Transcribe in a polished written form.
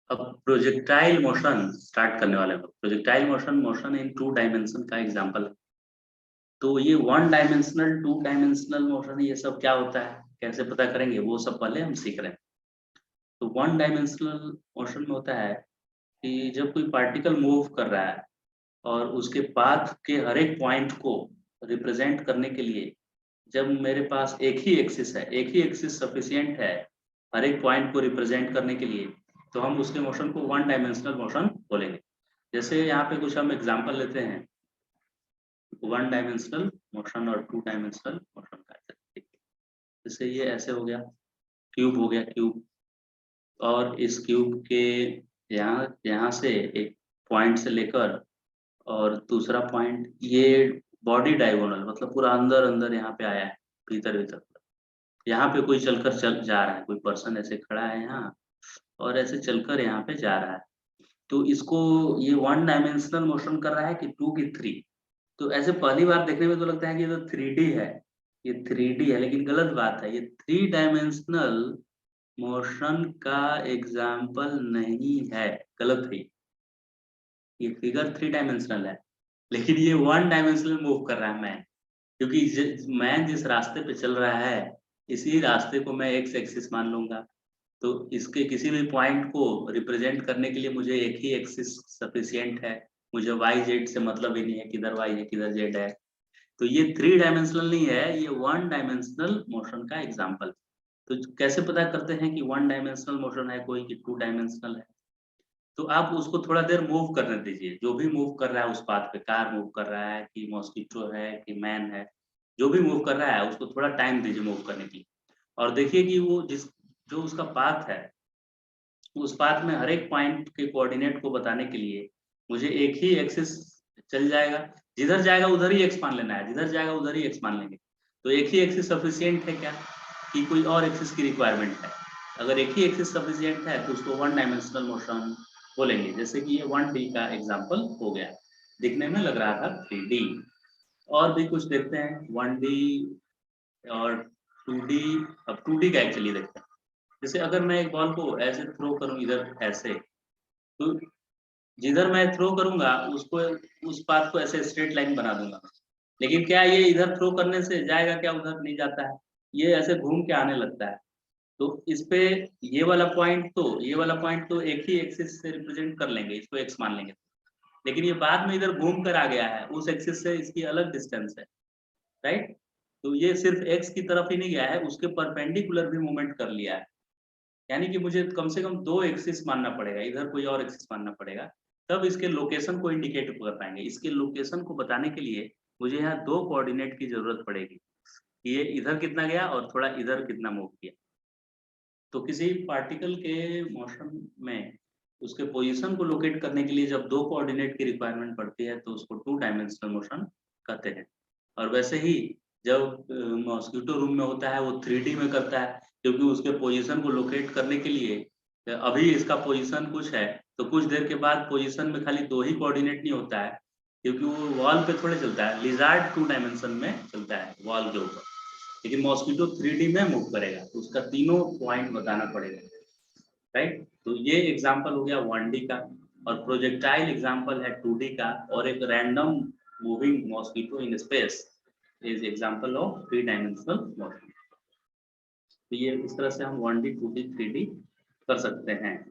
अब projectile motion start करने वाले हैं। Projectile motion motion in 2 dimension का एग्जांपल है। तो ये 1 डायमेंशनल 2 डायमेंशनल मोशन ये सब क्या होता है, कैसे पता करेंगे, वो सब पहले हम सीख रहे हैं। तो 1 डायमेंशनल मोशन में होता है कि जब कोई पार्टिकल मूव कर रहा है और उसके पाथ के हर एक पॉइंट को रिप्रेजेंट करने के लिए जब मेरे पास एक ही एक्सिस है, एक ही एक्सिस सफिशिएंट है हर एक पॉइंट को रिप्रेजेंट करने के लिए, तो हम उसके मोशन को 1 डायमेंशनल मोशन बोलेंगे। जैसे यहाँ पे कुछ हम एग्जांपल लेते हैं 1 डायमेंशनल मोशन और 2 डायमेंशनल मोशन का। जैसे ये ऐसे हो गया, क्यूब हो गया क्यूब, और इस क्यूब के यहाँ यहाँ से एक पॉइंट से लेकर और दूसरा पॉइंट, ये बॉडी डायगोनल मतलब पूरा अंदर अंदर यहाँ पे आया है, भीतर भीतर। यहाँ पे कोई चलकर चल जा रहा है, कोई पर्सन ऐसे खड़ा है यहाँ और ऐसे चलकर यहाँ पे जा रहा है। तो इसको ये 1 डायमेंशनल मोशन कर रहा है कि 2 की 3। तो ऐसे पहली बार देखने में तो लगता है कि ये तो 3D है, ये 3D है, लेकिन गलत बात है। ये 3 डायमेंशनल मोशन का एग्जाम्पल नहीं है, गलत है। ये फिगर 3 डायमेंशनल है, लेकिन ये 1 डायमेंशनल मूव कर रहा है मैन, क्योंकि मैन जिस रास्ते पे चल रहा है इसी रास्ते को मैं एक्स एक्सिस मान लूंगा। तो इसके किसी भी पॉइंट को रिप्रेजेंट करने के लिए मुझे एक ही एक्सिस सफिशिएंट है। मुझे वाई जेड से मतलब ही नहीं है किधर वाई है किधर जेड है। तो ये 3 डायमेंशनल नहीं है, ये 1 डायमेंशनल मोशन का एग्जाम्पल। तो कैसे पता करते हैं कि 1 डायमेंशनल मोशन है कोई कि 2 डायमेंशनल है? तो आप उसको थोड़ा देर मूव करने दीजिए। जो भी मूव कर रहा है उस पाथ पे, कार मूव कर रहा है कि मॉस्किटो है कि मैन है, जो भी मूव कर रहा है उसको थोड़ा टाइम दीजिए मूव करने के लिए। और देखिए कि वो जो उसका पाथ है, उस पाथ में हर एक पॉइंट के कोऑर्डिनेट को बताने के लिए मुझे एक ही एक्सिस चल जाएगा। जिधर जाएगा उधर ही एक्स मान लेना है, जिधर जाएगा उधर ही एक्स मान लेंगे। तो एक ही एक्सिस सफिशिएंट है क्या, कि कोई और एक्सिस की रिक्वायरमेंट है? अगर एक ही एक्सिस सफिशिएंट है तो उसको 1 डायमेंशनल मोशन बोलेंगे। जैसे कि ये 1D का एग्जांपल हो गया, दिखने में लग रहा था 3D। और भी कुछ देखते हैं 1D और 2D। अब 2D का एक्चुअली देखते हैं। जैसे अगर मैं एक बॉल को ऐसे थ्रो करूं इधर ऐसे, तो जिधर मैं थ्रो करूंगा उसको, उस पाथ को ऐसे स्ट्रेट लाइन बना दूंगा। लेकिन क्या ये इधर थ्रो करने से जाएगा क्या, उधर नहीं जाता है, ये ऐसे घूम के आने लगता है। तो इस पे ये वाला पॉइंट तो एक ही एक्सिस से रिप्रेजेंट कर लेंगे, इसको एक्स मान लेंगे। लेकिन ये बाद में इधर घूम कर आ गया है, उस एक्सिस से इसकी अलग डिस्टेंस है, राइट? तो ये सिर्फ एक्स की तरफ ही नहीं गया है, उसके परपेंडिकुलर भी मूवमेंट कर लिया है। यानी कि मुझे कम से कम 2 एक्सिस मानना पड़ेगा, इधर कोई और एक्सिस मानना पड़ेगा, तब इसके लोकेशन को इंडिकेट कर पाएंगे। इसके लोकेशन को बताने के लिए मुझे यहाँ 2 कोऑर्डिनेट की जरूरत पड़ेगी, कि ये इधर कितना गया और थोड़ा इधर कितना मूव किया। तो किसी पार्टिकल के मोशन में उसके पोजीशन को लोकेट करने के लिए जब 2 कोऑर्डिनेट की रिक्वायरमेंट पड़ती है तो उसको 2 डायमेंशनल मोशन कहते हैं। और वैसे ही जब मॉस्किटो रूम में होता है वो 3D में करता है, क्योंकि उसके पोजीशन को लोकेट करने के लिए अभी इसका पोजीशन कुछ है, तो कुछ देर के बाद पोजीशन में खाली 2 ही कोऑर्डिनेट नहीं होता है, क्योंकि वो वॉल पे थोड़े चलता है। लिजार्ड 2 डायमेंशन में चलता है वॉल के ऊपर, लेकिन मॉस्किटो 3D में मूव करेगा, तो उसका तीनों पॉइंट बताना पड़ेगा, राइट? तो ये एग्जांपल हो गया 1D का, और प्रोजेक्टाइल एग्जांपल है 2D का, और एक random moving mosquito in space is example of 3 dimensional motion. तो ये इस तरह से हम 1D 2D 3D कर सकते हैं।